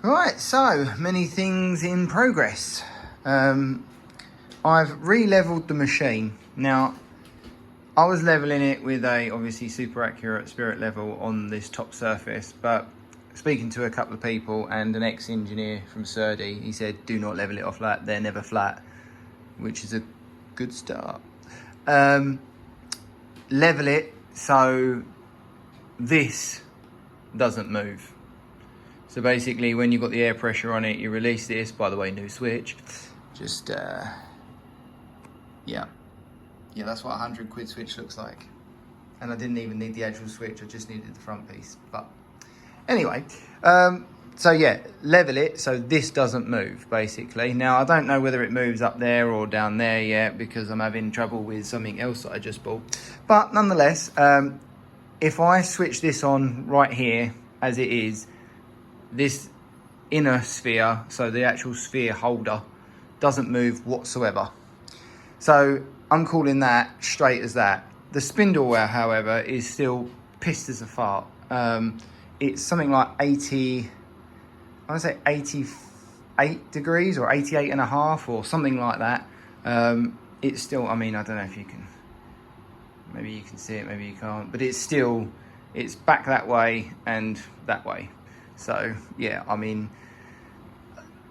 Right, so many things in progress. I've re-leveled the machine. Now, I was leveling it with a obviously super accurate spirit level on this top surface, but speaking to a couple of people and an ex-engineer from Serdi, he said do not level it off flat, they're never flat, which is a good start. Level it so this doesn't move. So basically when you've got the air pressure on it, you release this, by the way, new switch, just yeah, that's what a £100 switch looks like. And I didn't even need the actual switch, I just needed the front piece. But anyway, so yeah, level it so this doesn't move, basically. Now, I don't know whether it moves up there or down there yet because I'm having trouble with something else that I just bought. But nonetheless, if I switch this on right here as it is, this inner sphere, so the actual sphere holder, doesn't move whatsoever. So I'm calling that straight as that. The spindle, however, is still pissed as a fart. It's something like 80, I want to say 88 degrees or 88 and a half or something like that. It's still, I mean, I don't know if you can, maybe you can see it, maybe you can't, but it's still, it's back that way and that way. So yeah, I mean,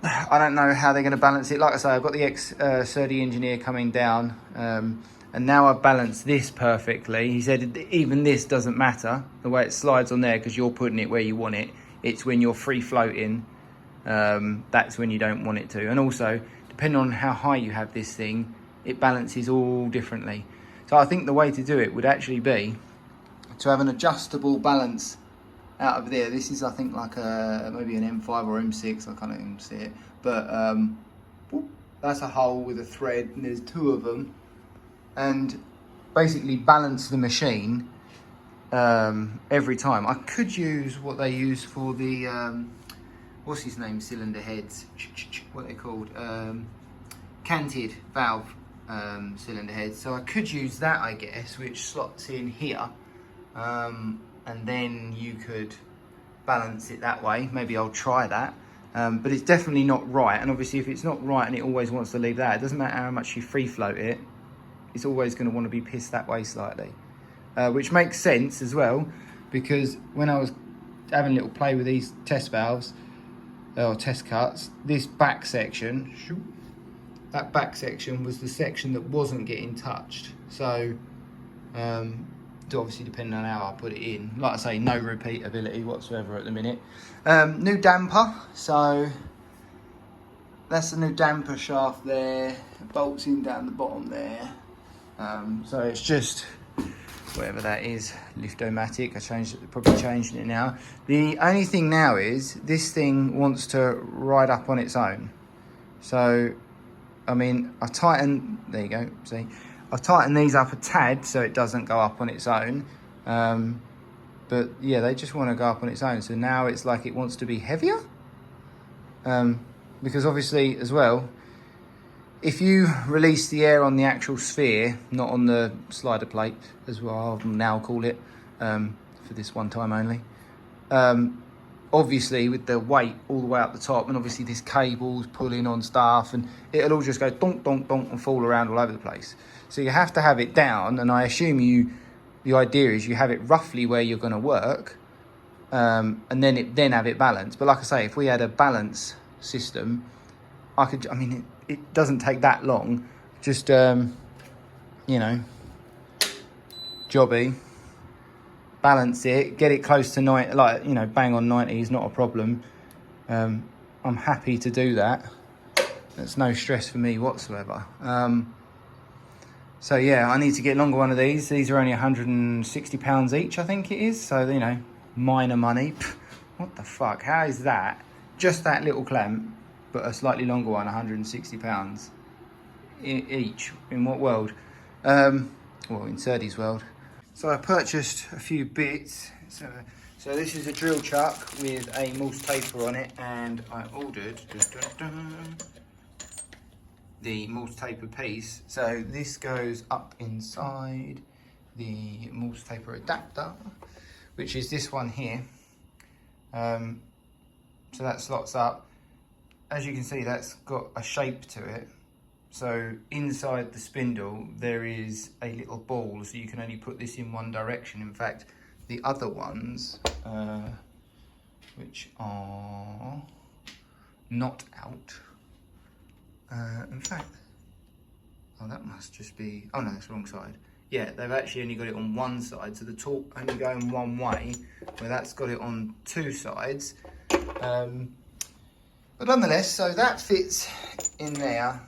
I don't know how they're going to balance it. Like I say, I've got the ex-Serdi engineer coming down, and now I've balanced this perfectly. He said even this doesn't matter, the way it slides on there, because you're putting it where you want it. It's when you're free floating, that's when you don't want it to. And also, depending on how high you have this thing, it balances all differently. So I think the way to do it would actually be to have an adjustable balance out of there. This is, I think, like a maybe an M5 or M6, I can't even see it, but that's a hole with a thread and there's two of them, and basically balance the machine every time. I could use what they use for the what's his name, cylinder heads, what they're called, canted valve cylinder heads. So I could use that, I guess, which slots in here, and then you could balance it that way. Maybe I'll try that, but it's definitely not right. And obviously if it's not right and it always wants to leave that, it doesn't matter how much you free float it, it's always going to want to be pissed that way slightly, which makes sense as well, because when I was having a little play with these test valves or test cuts, this back section, that back section was the section that wasn't getting touched. So obviously depending on how I put it in, like I say, no repeatability whatsoever at the minute. New damper, so that's the new damper shaft there, it bolts in down the bottom there. So it's just whatever that is, Liftomatic. I changed it, probably changing it now. The only thing now is this thing wants to ride up on its own. So I mean, I tighten, there you go, see, I tighten these up a tad so it doesn't go up on its own, but yeah, they just want to go up on its own. So now it's like it wants to be heavier, because obviously as well, if you release the air on the actual sphere, not on the slider plate, as well I'll now call it, for this one time only, obviously with the weight all the way up the top, and obviously this cable's pulling on stuff, and it'll all just go donk, donk, donk and fall around all over the place. So you have to have it down, and I assume the idea is you have it roughly where you're going to work, and then have it balanced. But like I say, if we had a balance system, I mean, it doesn't take that long. Just, you know, jobby, balance it, get it close to 90, like, you know, bang on 90 is not a problem. I'm happy to do that. That's no stress for me whatsoever. So yeah, I need to get longer one of these. These are only £160 each, I think it is. So, you know, minor money. Pff, what the fuck? How is that? Just that little clamp, but a slightly longer one, £160 each. In what world? Well, in Serdi's world. So I purchased a few bits. So this is a drill chuck with a Morse taper on it, and I ordered the Morse taper piece. So this goes up inside the Morse taper adapter, which is this one here. So that slots up. As you can see, that's got a shape to it. So inside the spindle, there is a little ball, so you can only put this in one direction. In fact, the other ones, which are not out, in fact, oh, that must just be, oh no, it's the wrong side. Yeah, they've actually only got it on one side, so the torque only going one way, where that's got it on two sides. But nonetheless, so that fits in there.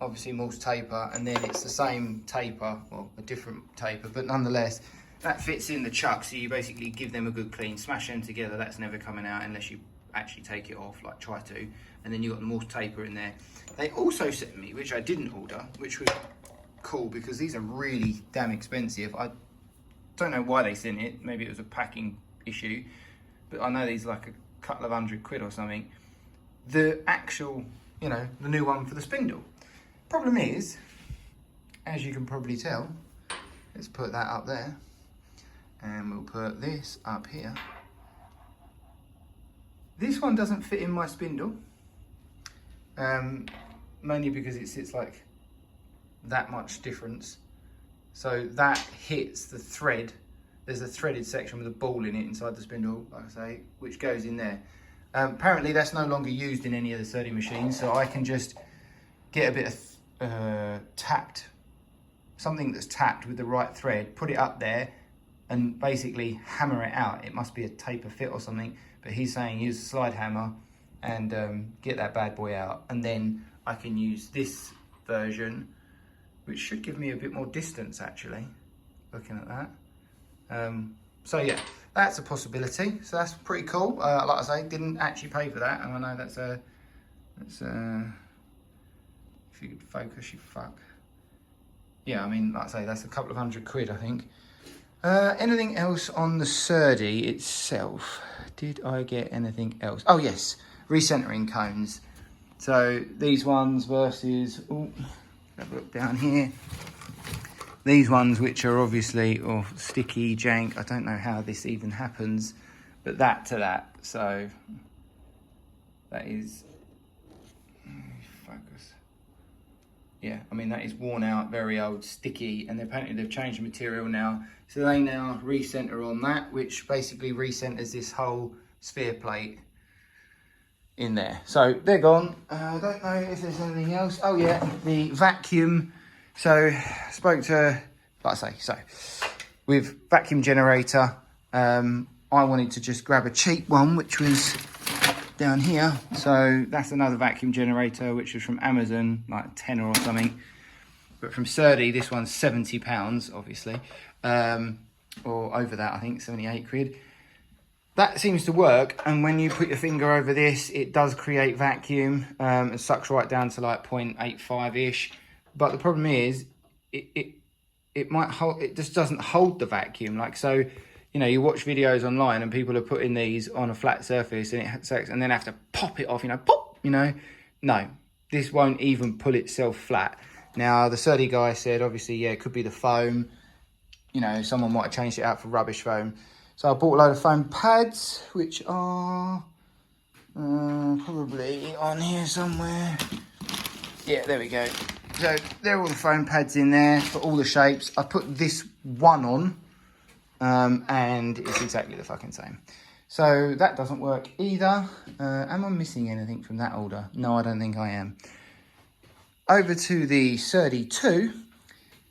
Obviously Morse taper, and then it's the same taper, well, a different taper, but nonetheless, that fits in the chuck. So you basically give them a good clean, smash them together. That's never coming out unless you actually take it off, like try to. And then you've got the Morse taper in there. They also sent me, which I didn't order, which was cool because these are really damn expensive. I don't know why they sent it. Maybe it was a packing issue, but I know these are like a couple of £100 or something. The actual, you know, the new one for the spindle. Problem is, as you can probably tell, let's put that up there, and we'll put this up here. This one doesn't fit in my spindle, mainly because it sits like that much difference. So that hits the thread. There's a threaded section with a ball in it inside the spindle, like I say, which goes in there. Apparently that's no longer used in any of the Serdi machines, so I can just get a bit of something that's tapped with the right thread, put it up there and basically hammer it out. It must be a taper fit or something, but he's saying use a slide hammer and get that bad boy out, and then I can use this version, which should give me a bit more distance actually, looking at that. So yeah, that's a possibility, so that's pretty cool. Like I say, didn't actually pay for that, and I know that's if you could focus, you fuck. Yeah, I mean, like I say, that's a couple of £100, I think. Anything else on the Serdi itself? Did I get anything else? Oh yes, recentering cones. So these ones versus, oh, have a look down here. These ones, which are obviously sticky, jank. I don't know how this even happens, but that to that. So that is, focus. Yeah, I mean, that is worn out, very old, sticky, and apparently they've changed the material now. So they now recenter on that, which basically recenters this whole sphere plate in there. So they're gone. I don't know if there's anything else. Oh yeah, the vacuum. So I spoke to, like I say, so with vacuum generator, I wanted to just grab a cheap one, which was down here. So that's another vacuum generator, which was from Amazon, like 10 or something. But from Serdi, this one's £70, obviously, or over that, I think, £78. That seems to work, and when you put your finger over this, it does create vacuum. It sucks right down to like 0.85-ish. But the problem is, it might hold. It just doesn't hold the vacuum. Like, so, you know, you watch videos online and people are putting these on a flat surface and it sucks, and then have to pop it off. You know, pop. You know, no, this won't even pull itself flat. Now the Serdi guy said, obviously, yeah, it could be the foam. You know, someone might have changed it out for rubbish foam. So I bought a load of foam pads, which are probably on here somewhere. Yeah, there we go. So there are all the foam pads in there for all the shapes. I put this one on, and it's exactly the fucking same. So that doesn't work either. Am I missing anything from that order? No, I don't think I am. Over to the Serdi 2.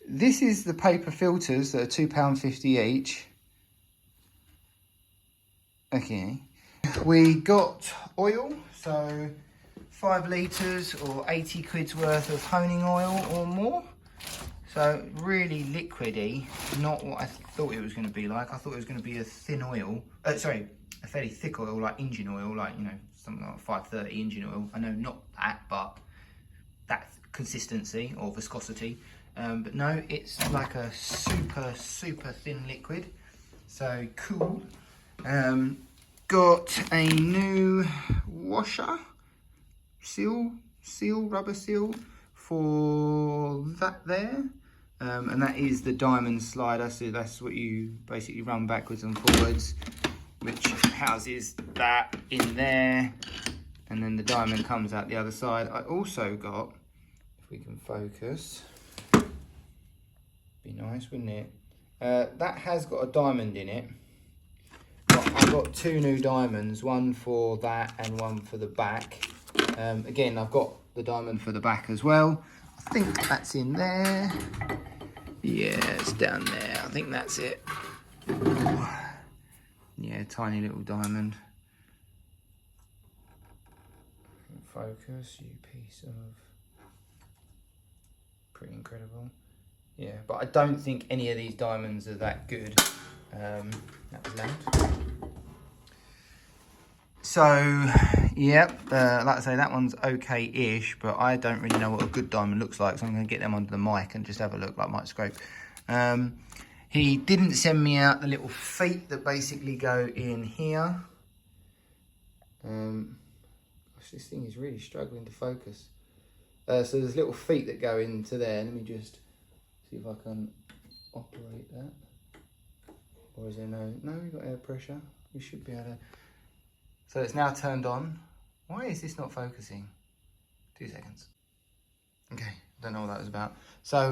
This is the paper filters that are £2.50 each. Okay, we got oil, so 5 litres or 80 quid's worth of honing oil or more. So really liquidy, not what I thought it was going to be like. I thought it was going to be a thin oil, sorry, a fairly thick oil, like engine oil, like, you know, something like 530 engine oil. I know not that, but that consistency or viscosity. But no, it's like a super, super thin liquid. So cool. Got a new washer, rubber seal for that there. And that is the diamond slider. So that's what you basically run backwards and forwards, which houses that in there, and then the diamond comes out the other side. I also got, if we can focus, be nice, wouldn't it? That has got a diamond in it. But I've got 2 new diamonds, one for that and one for the back. Again, I've got the diamond for the back as well. I think that's in there. Yeah, it's down there. I think that's it. Ooh. Yeah, tiny little diamond. Focus, you piece of... Pretty incredible. Yeah, but I don't think any of these diamonds are that good. That was loud. So, yep, like I say, that one's okay-ish, but I don't really know what a good diamond looks like, so I'm going to get them under the mic and just have a look, like microscope. He didn't send me out the little feet that basically go in here. Gosh, this thing is really struggling to focus. So there's little feet that go into there. Let me just see if I can operate that. Or is there no, we've got air pressure. We should be able to. So it's now turned on. Why is this not focusing? 2 seconds. Okay, don't know what that was about. So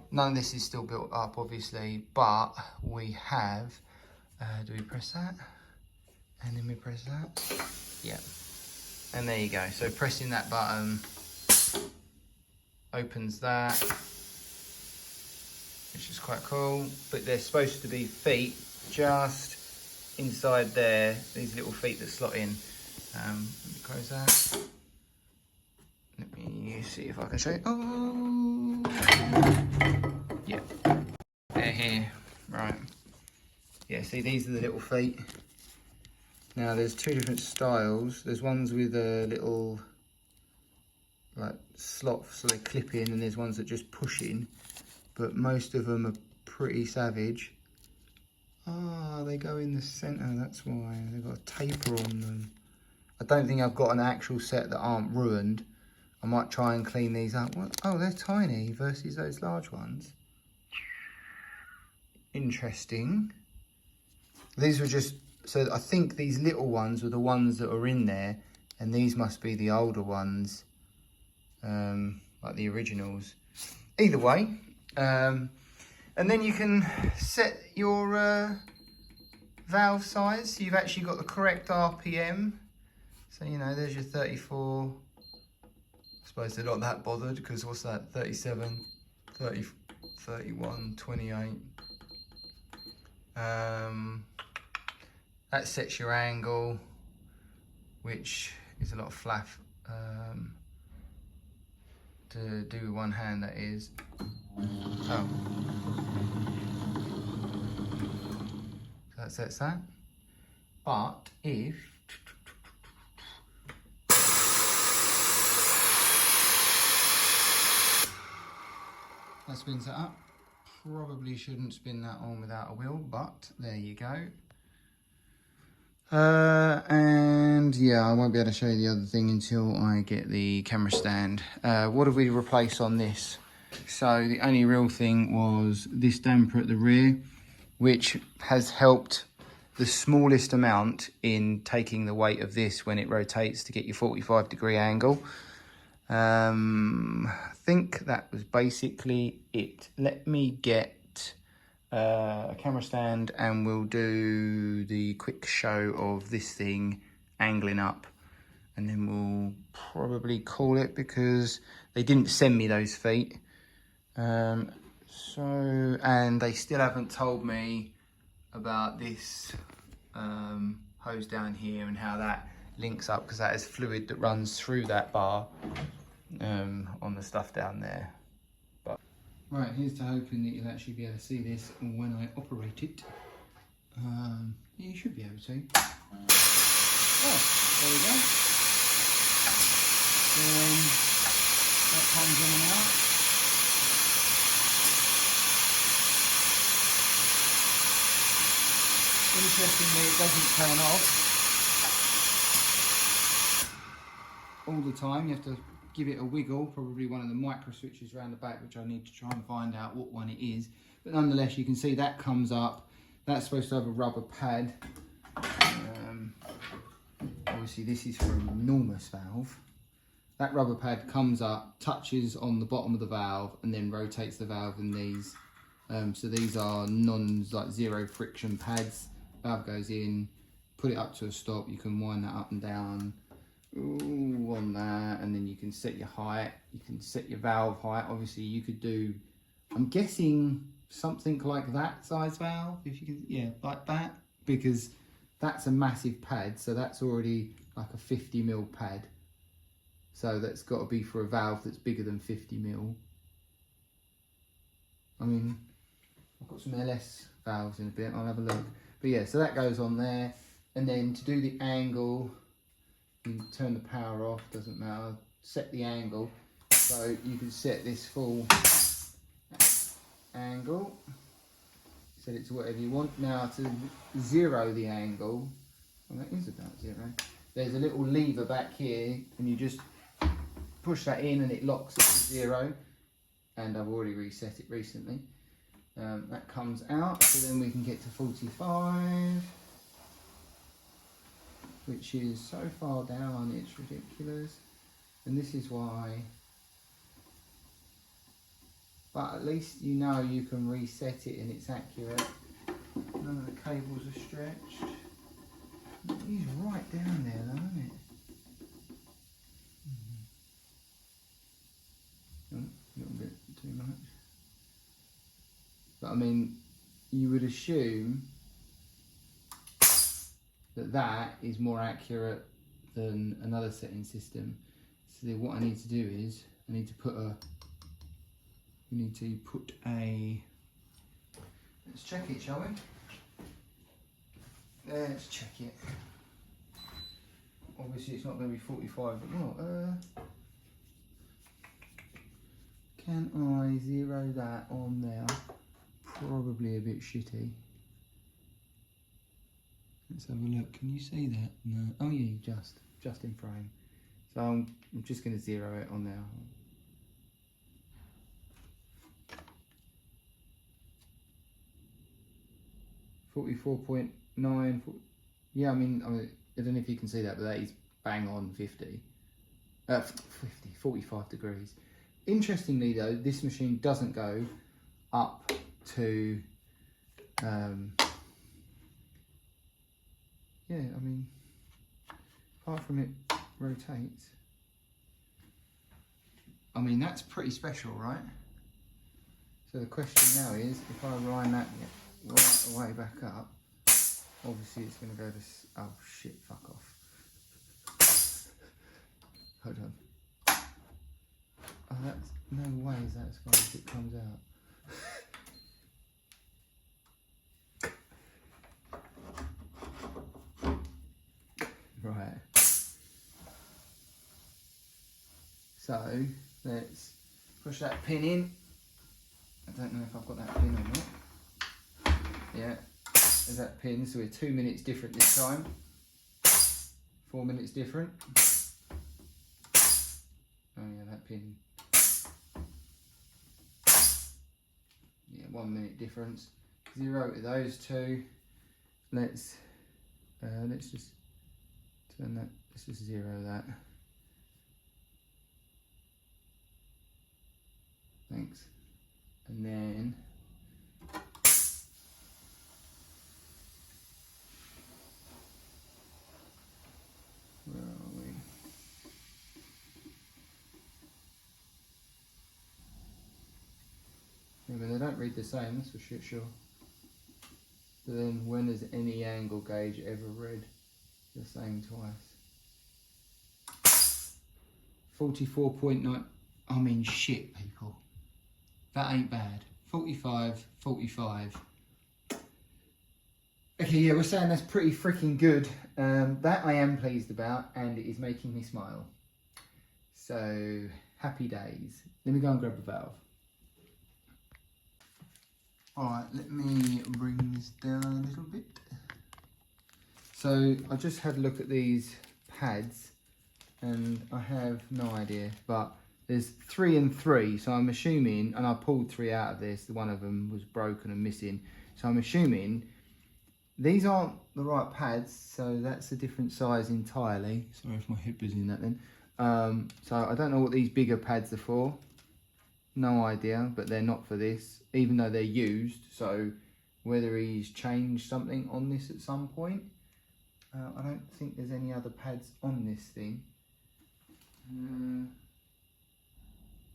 none of this is still built up, obviously, but we have, do we press that? And then we press that? Yeah. And there you go. So pressing that button opens that, which is quite cool. But there's supposed to be feet just inside there, these little feet that slot in. Let me close that. Let me see if I can show you. Oh, yeah, they're here. Right. Yeah, see, these are the little feet. Now, there's 2 different styles. There's ones with a little, like, slot so they clip in, and there's ones that just push in. But most of them are pretty savage. Ah, they go in the centre, that's why. They've got a taper on them. I don't think I've got an actual set that aren't ruined. I might try and clean these up. What? Oh, they're tiny versus those large ones. Interesting. These were just... So I think these little ones were the ones that are in there, and these must be the older ones, like the originals. Either way, and then you can set your valve size. So you've actually got the correct RPM. So, you know, there's your 34. I suppose they're not that bothered, because what's that? 37, 30, 31, 28. That sets your angle, which is a lot of flaff to do with one hand, that is. Oh. So that sets that. But if that spins that up, probably shouldn't spin that on without a wheel, but there you go. And yeah, I won't be able to show you the other thing until I get the camera stand. What have we replaced on this? So the only real thing was this damper at the rear, which has helped the smallest amount in taking the weight of this when it rotates to get your 45-degree angle. I think that was basically it. Let me get a camera stand and we'll do the quick show of this thing angling up, and then we'll probably call it, because they didn't send me those feet. And they still haven't told me about this hose down here and how that links up, because that is fluid that runs through that bar on the stuff down there. But right, here's to hoping that you'll actually be able to see this when I operate it. You should be able to. Oh, there we go. That comes in and out. Interestingly, it doesn't turn off all the time. You have to give it a wiggle, probably one of the micro switches around the back, which I need to try and find out what one it is. But nonetheless, you can see that comes up. That's supposed to have a rubber pad obviously this is for an enormous valve. That rubber pad comes up, touches on the bottom of the valve, and then rotates the valve in these. So these are zero friction pads. Valve goes in, put it up to a stop. You can wind that up and down on that, and then you can set your height. You can set your valve height. Obviously, you could do, I'm guessing, something like that size valve, if you can, yeah, like that, because that's a massive pad. So that's already like a 50mm pad. So that's got to be for a valve that's bigger than 50mm. I mean, I've got some LS valves in a bit, I'll have a look. But yeah, so that goes on there. And then to do the angle, you turn the power off, doesn't matter. Set the angle. So you can set this full angle. Set it to whatever you want. Now to zero the angle, well, that is about zero. There's a little lever back here, and you just push that in and it locks it to 0, and I've already reset it recently. That comes out, so then we can get to 45, which is so far down it's ridiculous, and this is why, but at least you know you can reset it and it's accurate. None of the cables are stretched. It is right down there though, isn't it? A little bit too much. But I mean, you would assume that that is more accurate than another setting system. So then what I need to do is, we need to put a, let's check it, shall we? Let's check it. Obviously it's not going to be 45, but what? Can I zero that on there? Probably a bit shitty. Let's have a look. Can you see that? No. Oh yeah, just in frame. So I'm just going to zero it on there. .9. Yeah, I mean, I don't know if you can see that, but that is bang on 45 degrees. Interestingly though, this machine doesn't go up to, yeah, I mean, apart from it rotates, I mean, that's pretty special, right? So the question now is, if I wind that right the way back up, obviously it's going to go to, oh shit, fuck off. Hold on. Oh, that's, no way is that as far as it comes out. Right. So, let's push that pin in. I don't know if I've got that pin or not. Yeah, there's that pin, so we're 2 minutes different this time. 4 minutes different. Oh yeah, that pin. Yeah, 1 minute difference. 0 to those two. Let's just turn that. Let's just 0 that. Thanks. And then where are we? Yeah, but they don't read the same, that's for sure. So then when has any angle gauge ever read the same twice? 44.9. I mean, shit, people. That ain't bad. 45, 45. Okay, yeah, we're saying that's pretty freaking good. That I am pleased about, and it is making me smile. So, happy days. Let me go and grab the valve. Alright, let me bring this down a little bit. So, I just had a look at these pads, and I have no idea, but there's 3 and 3, so I'm assuming, and I pulled 3 out of this, one of them was broken and missing, so I'm assuming These aren't the right pads, so that's a different size entirely. Sorry if my hip is in that then. So I don't know what these bigger pads are for. No idea, but they're not for this, even though they're used. So whether he's changed something on this at some point. I don't think there's any other pads on this thing.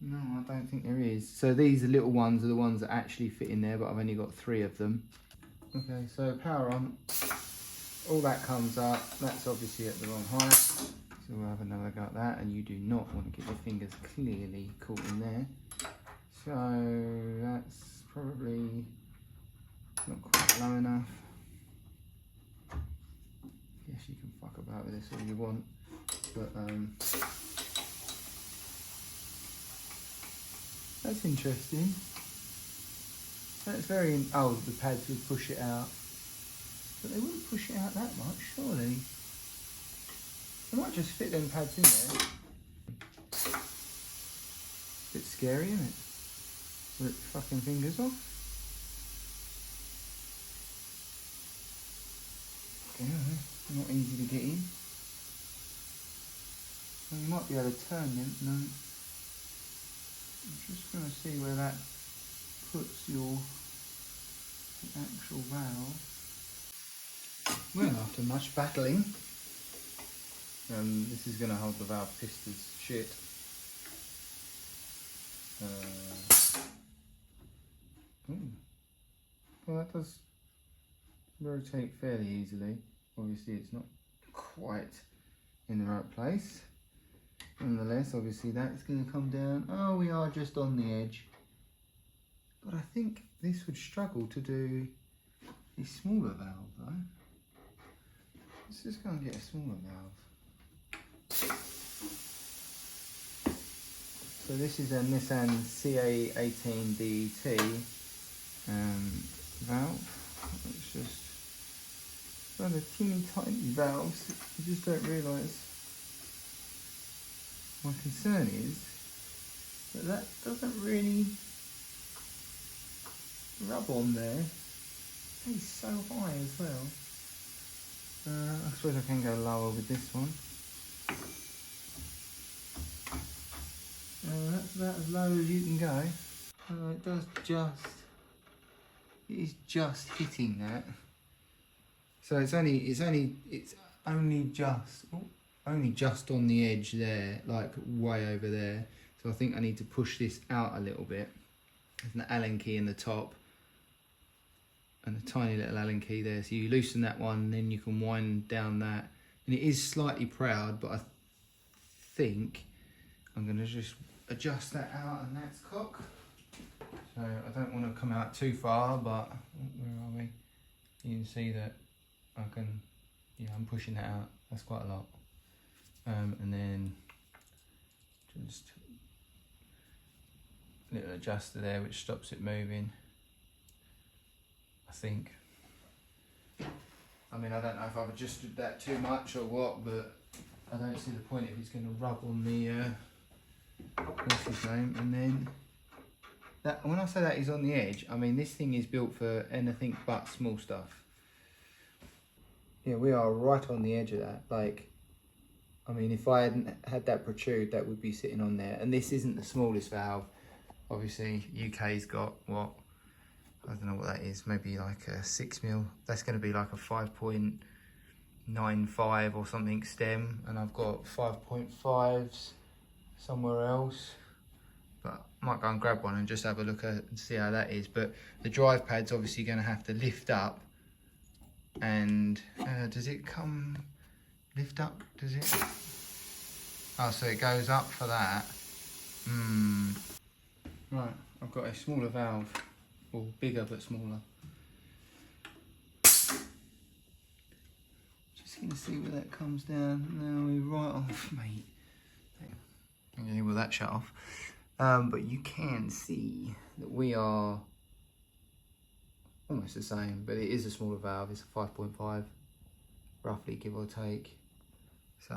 No, I don't think there is. So these little ones are the ones that actually fit in there, but I've only got 3 of them. Okay, so power on. All that comes up. That's obviously at the wrong height. So we'll have another go at that, and you do not want to get your fingers clearly caught in there. So that's probably not quite low enough. Yes, you can fuck about with this all you want, but that's interesting. That's very, the pads would push it out, but they wouldn't push it out that much, surely. I might just fit them pads in there. Bit scary, isn't it? Rip fucking fingers off. Yeah, not easy to get in. Well, you might be able to turn them. No. I'm just going to see where that puts your actual valve. Well, after much battling, this is going to hold the valve pissed as shit. Well, that does rotate fairly easily. Obviously, it's not quite in the right place. Nonetheless, obviously, that's going to come down. Oh, we are just on the edge. But I think this would struggle to do a smaller valve, though. Let's just go and get a smaller valve. So this is a Nissan CA18DT valve. It's just one of the teeny tiny valves. You just don't realise. My concern is that that doesn't really rub on there. It's so high as well. I suppose I can go lower with this one. That's about as low as you can go. It is just hitting that. So it's only just on the edge there, like way over there. So I think I need to push this out a little bit. There's an Allen key in the top and a tiny little Allen key there. So you loosen that one, then you can wind down that. And it is slightly proud, but I think I'm going to just adjust that out and that's cock. So I don't want to come out too far, but where are we? You can see that I can, I'm pushing that out. That's quite a lot. And then just a little adjuster there which stops it moving, I think. I mean, I don't know if I've adjusted that too much or what, but I don't see the point if it's going to rub on the what's his name. And then that, when I say that is on the edge, I mean this thing is built for anything but small stuff. Yeah, we are right on the edge of that. Like, I mean, if I hadn't had that protrude, that would be sitting on there. And this isn't the smallest valve. Obviously, UK's got what? I don't know what that is. Maybe like a 6mm. That's going to be like a 5.95 or something stem. And I've got 5.5s somewhere else. But I might go and grab one and just have a look at and see how that is. But the drive pad's obviously going to have to lift up. And does it come lift up? Does it? Oh, so it goes up for that. Right, I've got a smaller valve, or bigger but smaller. Just gonna see where that comes down. Now we're right off, mate. Okay, will that shut off? But you can see that we are almost the same, but it is a smaller valve. It's a 5.5, roughly, give or take. So,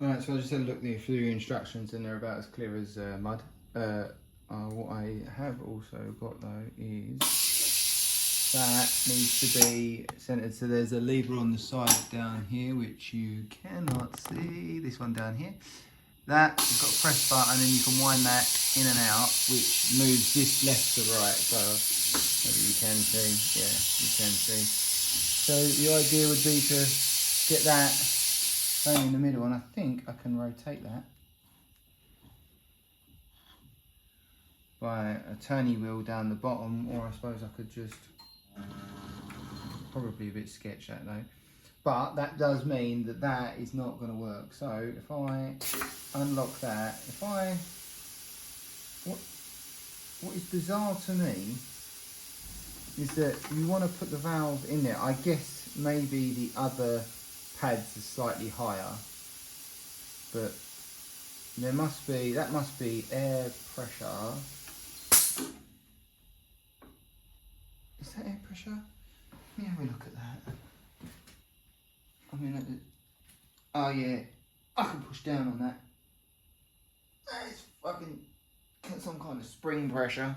alright, so I just had a look through your instructions and they're about as clear as mud. What I have also got though is that needs to be centered. So there's a lever on the side down here, which you cannot see. This one down here. That, you've got a press button and you can wind that in and out, which moves this left to right. So maybe you can see, yeah, you can see. So the idea would be to get that bang in the middle, and I think I can rotate that by a turny wheel down the bottom, or I suppose I could just, probably a bit sketch that though. But that does mean that that is not going to work. So if I unlock that, what is bizarre to me is that you want to put the valve in there. I guess maybe the other pads are slightly higher, but there must be, that must be air pressure. Is that air pressure? Let me have a look at that. I mean, oh yeah, I can push down on that. That is fucking some kind of spring pressure,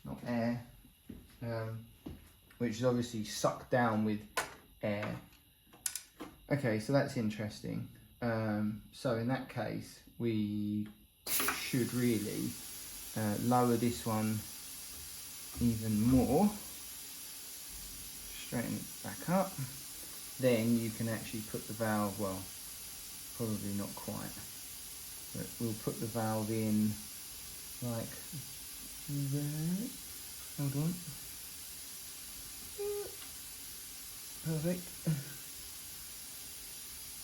not air, which is obviously sucked down with air. Okay, so that's interesting. So in that case, we should really lower this one even more, straighten it back up. Then you can actually put the valve, well, probably not quite, but we'll put the valve in like that. Hold on. Perfect.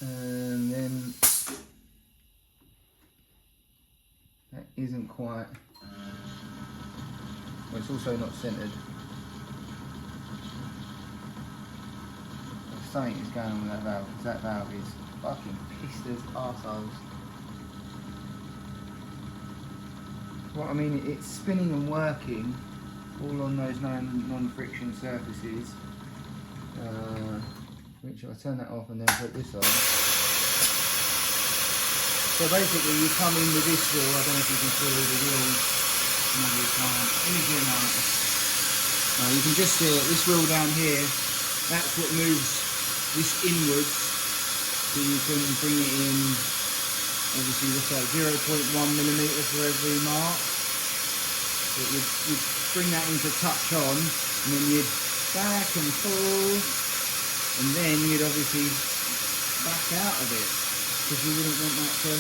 And then that isn't quite, well, it's also not centered. Something is going on with that valve, because that valve is fucking pissed as arseholes. Well, I mean, it's spinning and working all on those non-friction surfaces. Which I'll turn that off and then put this on. So basically you come in with this wheel, I don't know if you can see the wheels. No, you can't. Let me zoom out. You can just see it, this wheel down here, that's what moves this inwards, so you can bring it in, obviously looks like 0.1mm for every mark. It would bring that into touch on, and then you'd back and forth, and then you'd obviously back out of it, because you wouldn't want that to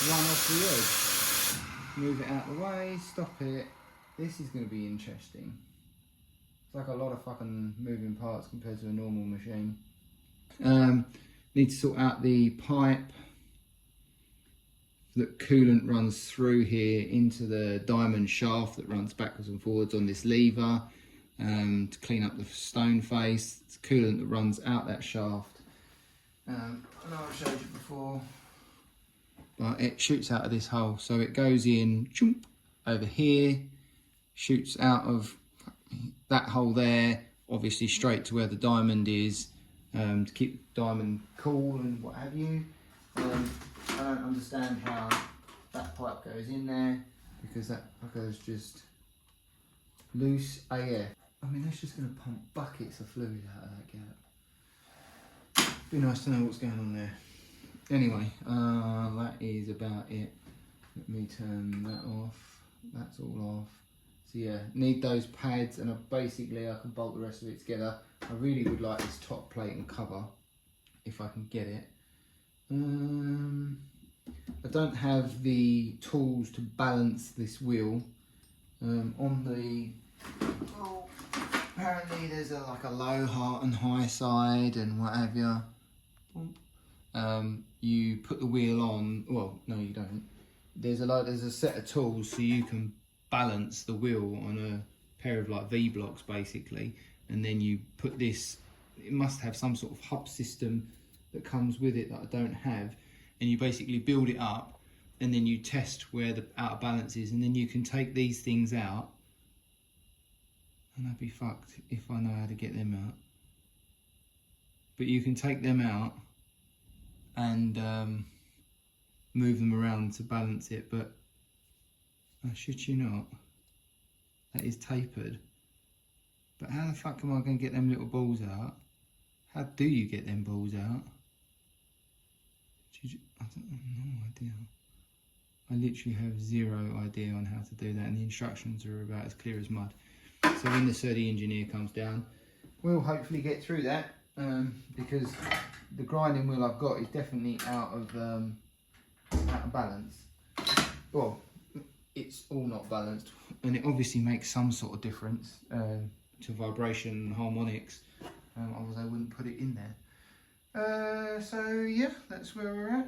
run off the edge. Move it out of the way, stop it. This is going to be interesting. It's like a lot of fucking moving parts compared to a normal machine. Need to sort out the pipe that coolant runs through here into the diamond shaft that runs backwards and forwards on this lever, to clean up the stone face. It's coolant that runs out that shaft. I know I've showed you before, but it shoots out of this hole, so it goes in over here, shoots out of that hole there, obviously straight to where the diamond is, to keep the diamond cool and what have you. I don't understand how that pipe goes in there, because that fucker's just loose AF. I mean, that's just going to pump buckets of fluid out of that gap. Be nice to know what's going on there. Anyway, that is about it. Let me turn that off. That's all off. So yeah, need those pads, and basically I can bolt the rest of it together. I really would like this top plate and cover, if I can get it. I don't have the tools to balance this wheel. On the, apparently there's like a low and high side and what have you. You put the wheel on, well no you don't. There's a set of tools so you can balance the wheel on a pair of like V blocks basically, and then you put this, it must have some sort of hub system that comes with it that I don't have, and you basically build it up and then you test where the out of balance is, and then you can take these things out, and I'd be fucked if I know how to get them out, but you can take them out and move them around to balance it. But I shit you not, that is tapered. But how the fuck am I going to get them little balls out? How do you get them balls out? I don't have no idea. I literally have zero idea on how to do that, and the instructions are about as clear as mud. So when the Serdi engineer comes down, we'll hopefully get through that, because the grinding wheel I've got is definitely out of balance. Well, it's all not balanced, and it obviously makes some sort of difference to vibration and harmonics. Otherwise I wouldn't put it in there. So yeah, that's where we're at.